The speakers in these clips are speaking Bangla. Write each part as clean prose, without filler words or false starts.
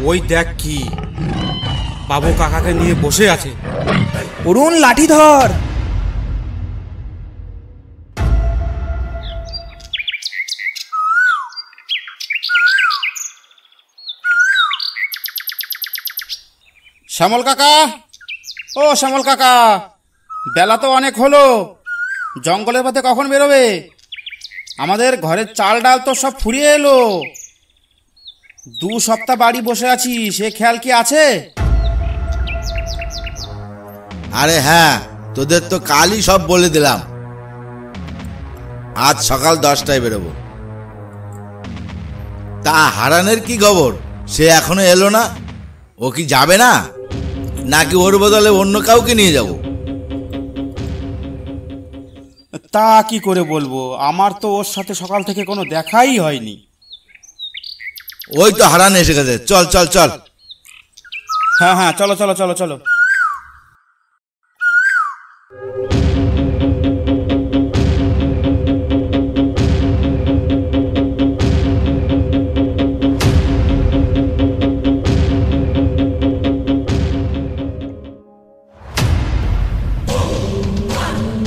ওই দেখ কি বাবু কাকাকে নিয়ে বসে আছে। অরুণ লাঠি ধর। শ্যামল কাকা, ও শ্যামল কাকা, বেলা তো অনেক হলো, জঙ্গলের পথে কখন বেরোবে? আমাদের ঘরের চাল ডাল তো সব ফুরিয়ে এলো। 2 সপ্তাহ বাড়ি বসে আছি, সে খেয়াল কি আছে? আরে হ্যাঁ, তোদের তো কালই সব বলে দিলাম। আজ সকাল 10টায় বেরোবো। তা হারানের কি খবর? সে এখনো এলো না। ও কি যাবে না, নাকি ওর বদলে অন্য কাউকে নিয়ে যাব? তা কি করে বলবো, আমার তো ওর সাথে সকাল থেকে কোনো দেখাই হয়নি। ওই তো হারান এসে গেছে, চল চল চল। হ্যাঁ হ্যাঁ, চলো চলো চলো চলো।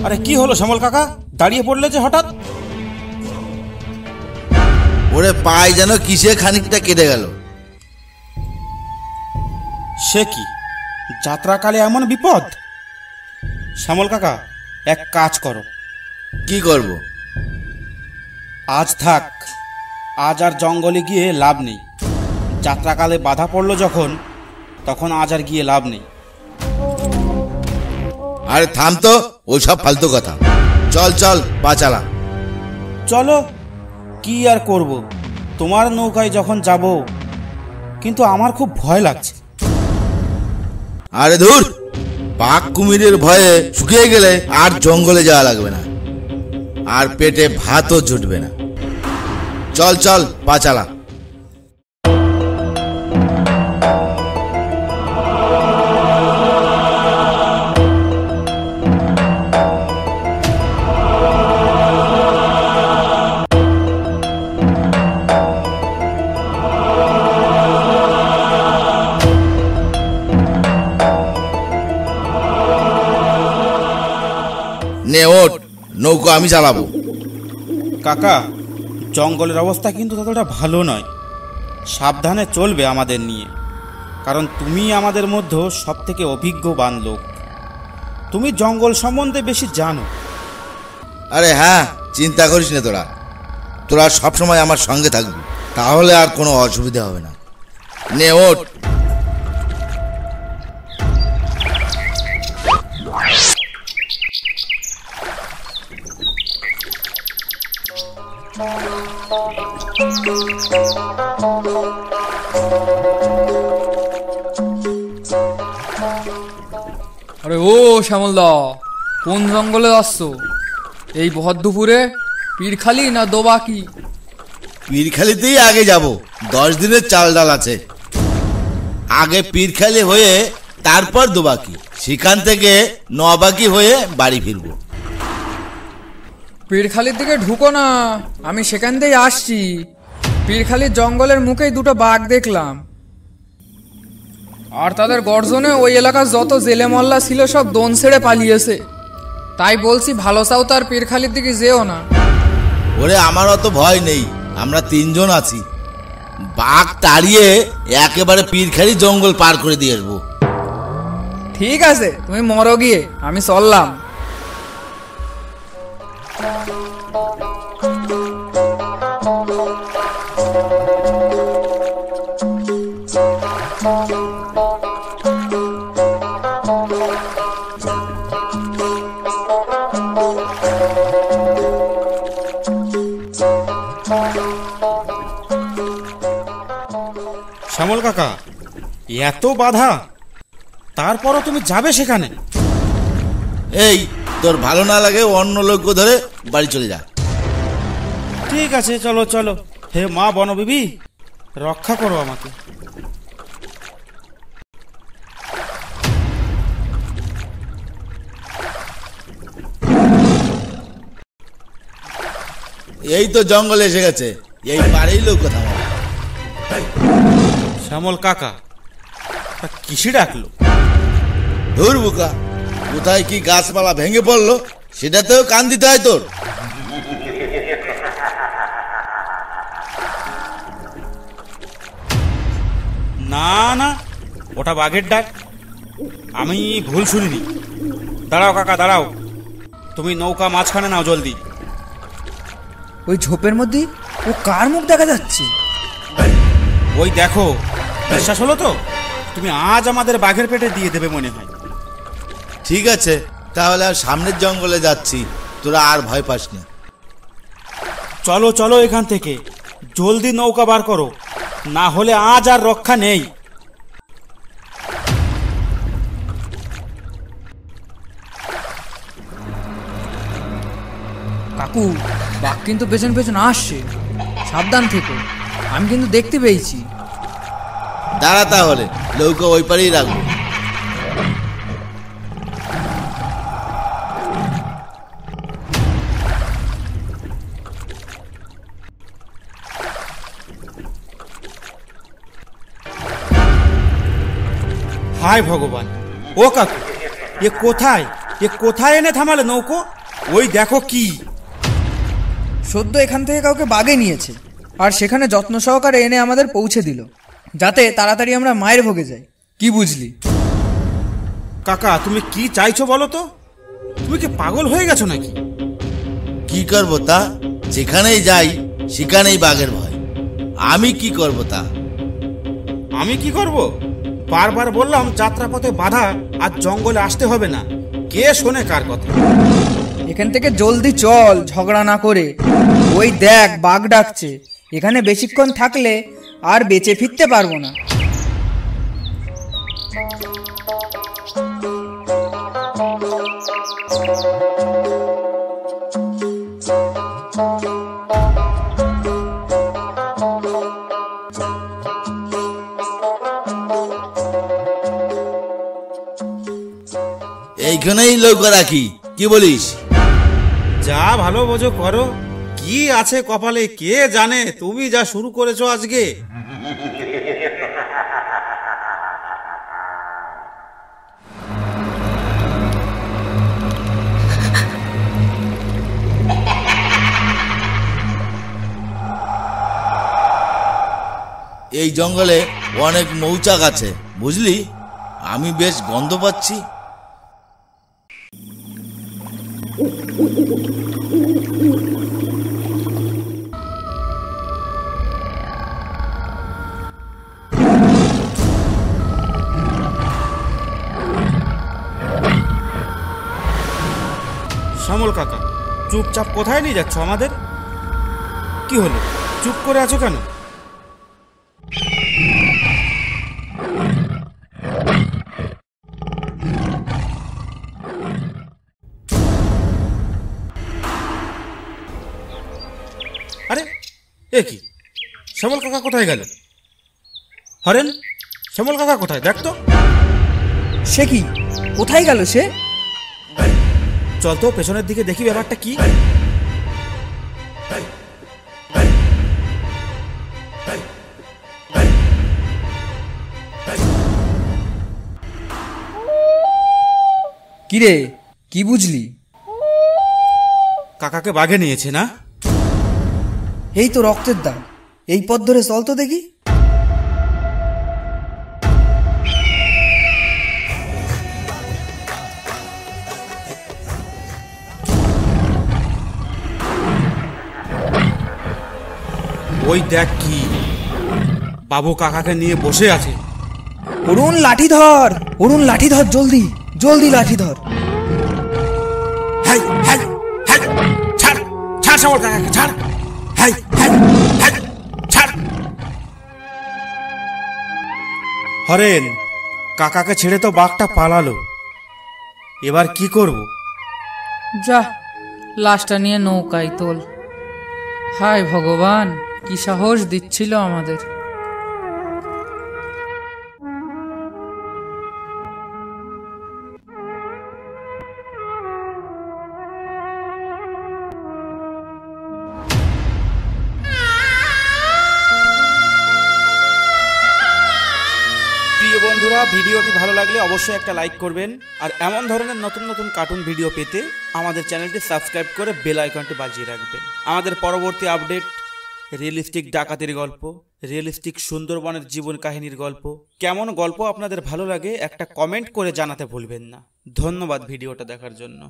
আরে কি হলো শ্যামল কাকা, দাঁড়িয়ে পড়লে যে হঠাৎ? ওরে পায়ে যেন কিসে খানিকটা কেটে গেল। সে কি, যাত্রাকালে এমন বিপদ? শ্যামল কাকা, এক কাজ করো। কি করব? আজ থাক, আজ আর জঙ্গলে গিয়ে লাভ নেই। যাত্রাকালে বাধা পড়লো যখন, তখন আজ আর গিয়ে লাভ নেই। আরে থাম তো, ওইসব ফালতু কথা। চল চল, পা চালা। চলো, কি আর করব, তোমার নৌকায় যখন যাব। কিন্তু আমার খুব ভয় লাগছে। আরে ধুর, বাঘ কুমিরের ভয়ে শুকিয়ে গেলে আর জঙ্গলে যাওয়া লাগবে না, আর পেটে ভাতও জুটবে না। চল চল, পা চালা। নে ওঠ, নৌকো আমি চালাবো। কাকা, জঙ্গলের অবস্থা কিন্তু ততটা ভালো নয়। সাবধানে চলবে আমাদের নিয়ে, কারণ তুমি আমাদের মধ্যে সব থেকে অভিজ্ঞবান লোক। তুমি জঙ্গল সম্বন্ধে বেশি জানো। আরে হ্যাঁ, চিন্তা করিস না, তোরা তোরা সবসময় আমার সঙ্গে থাকবি, তাহলে আর কোনো অসুবিধা হবে না। নে ওঠ। আরে ও শ্যামলদা, কোন জঙ্গলে আসছো এই ভর দুপুরে? পীরখালি না দোবাকি? পীরখালিতেই আগে যাব, 10 দিনের চাল ডাল আছে। আগে পীরখালি হয়ে তারপর দোবাকি, সেখান থেকে নবাকি হয়ে বাড়ি ফিরবো। পীরখালির দিকে ঢুকো না, আমি সেখান দিয়েই আসছি। পীরখালির জঙ্গলের মুখেই 2টো বাঘ দেখলাম, আর তাদের গর্জনে ওই এলাকার যত জেলে মল্লা ছিল সব দোন ছেড়ে পালিয়েছে। তাই বলছি, ভালো চাও তার পীরখালির দিকে যেও না। ওরে আমার অত ভয় নেই, আমরা 3 জন আছি। বাঘ তাড়িয়ে একেবারে পীরখালি জঙ্গল পার করে দিয়ে আসবো। ঠিক আছে, তুমি মরো গিয়ে, আমি চললাম। শ্যামল কাকা, এত বাধা, তারপরও তুমি যাবে সেখানে? এই, তোর ভালো না লাগে অন্য লোক ধরে বাড়ি চলে যা। ঠিক আছে, চলো চলো। হে মা বনবিবি, রক্ষা করো আমাকে। এই তো জঙ্গলে এসে গেছে, এই পারেই লোক কথা। শ্যামল কাকা, তা কিসে ডাকলো? ধুর বোকা, কোথায় কি গাছপালা ভেঙে পড়লো সেটাতেও কান দিতে হয় তোর? না না, ওটা বাঘের ডাক, আমি ভুল শুনিনি। দাঁড়াও কাকা দাঁড়াও, তুমি নৌকা মাঝখানে নাও জলদি। ওই ঝোপের মধ্যে ও কার মুখ দেখা যাচ্ছে? ওই দেখো, বিশ্বাস হলো তো? তুমি আজ আমাদের বাঘের পেটে দিয়ে দেবে মনে হয়। ঠিক আছে, তাহলে আর সামনের জঙ্গলে যাচ্ছি, তোরা আর ভয় পাস না। চলো চলো এখান থেকে, জলদি নৌকা বার করো, না হলে আজ আর রক্ষা নেই। কাকু, বাঘ কিন্তু পেছন পেছন আসছে, সাবধান থেকো। আমি কিন্তু দেখতে পেয়েছি। দাঁড়া তাহলে, নৌকা ওই পারেই রাখবো। হায় ভগবান, ও কাকু, এ কোথায় এনে থামালে নৌকো? ওই দেখো কি! সদ্য এখান থেকে কাউকে বাগে নিয়েছে, আর সেখানে যত্ন সহকারে এনে আমাদের পৌঁছে দিল, যাতে তাড়াতাড়ি আমরা মায়ের ভোগে যাই। কি বুঝলি? কাকা, তুমি কি চাইছো বলো তো? তুমি কি পাগল হয়ে গেছো নাকি? কি করবো তা? যেখানেই যাই সেখানেই বাঘের ভয়। আমি কি করবো তা? আমি কি করব? বারবার বললাম যাত্রাপথে বাধা, আর জঙ্গলে আসতে হবে না। কে শোনে কার কথা? এখান থেকে জলদি চল, ঝগড়া না করে। ওই দেখ, বাঘ ডাকছে। এখানে বেশিক্ষণ থাকলে আর বেঁচে ফিরতে পারবো না। এইখানেই নৌকা রাখি, কি বলিস? যা ভালো বোঝো করো, কি আছে কপালে কে জানে। তুমি যা শুরু করেছো আজকে। এই জঙ্গলে অনেক মৌচাক আছে, বুঝলি? আমি বেশ গন্ধ পাচ্ছি। শ্যামল কাকা, চুপচাপ কোথায় নিয়ে যাচ্ছ আমাদের? কি হলো, চুপ করে আছো কেন? আরে এ কি, শ্যামল কাকা কোথায় গেল? হরেন, শ্যামল কাকা কোথায়? দেখ তো। সে কি, কোথায় গেল সে? চল তো পেছনের দিকে দেখি ব্যাপারটা কি। কিরে, কি বুঝলি? কাকাকে বাঘে নিয়েছে না? এই তো রক্তের দাগ। এই পথ ধরে চল তো দেখি। ওই দেখ কি, বাবু কাকাকে নিয়ে বসে আছে। অরুণ, লাঠি ধর! অরুণ, লাঠি ধর, জলদি জলদি লাঠি ধর। হাই হাই হাই, ছাড় ছাড় শ্যামল কাকাকে, ছাড়। হাই হাই হাই, ছাড়। হরেন, কাকাকে ছেড়ে তো বাঘটা পালালো, এবার কি করব? যা, লাশটা নিয়ে নৌকায় তোল। হায় ভগবান, কি সাহস দিচ্ছিল আমাদের। বন্ধুরা, ভিডিওটি ভালো লাগলে অবশ্যই একটা লাইক করবেন, আর এমন ধরনের নতুন নতুন কার্টুন ভিডিও পেতে আমাদের চ্যানেলটি সাবস্ক্রাইব করে বেল আইকনটি বাজিয়ে রাখবেন। আমাদের পরবর্তী আপডেট রিয়েলিস্টিক ডাকাতির গল্প, রিয়েলিস্টিক সুন্দরবনের জীবন কাহিনীর গল্প, কেমন গল্প আপনাদের ভালো লাগে একটা কমেন্ট করে জানাতে ভুলবেন না। ধন্যবাদ ভিডিওটা দেখার জন্য।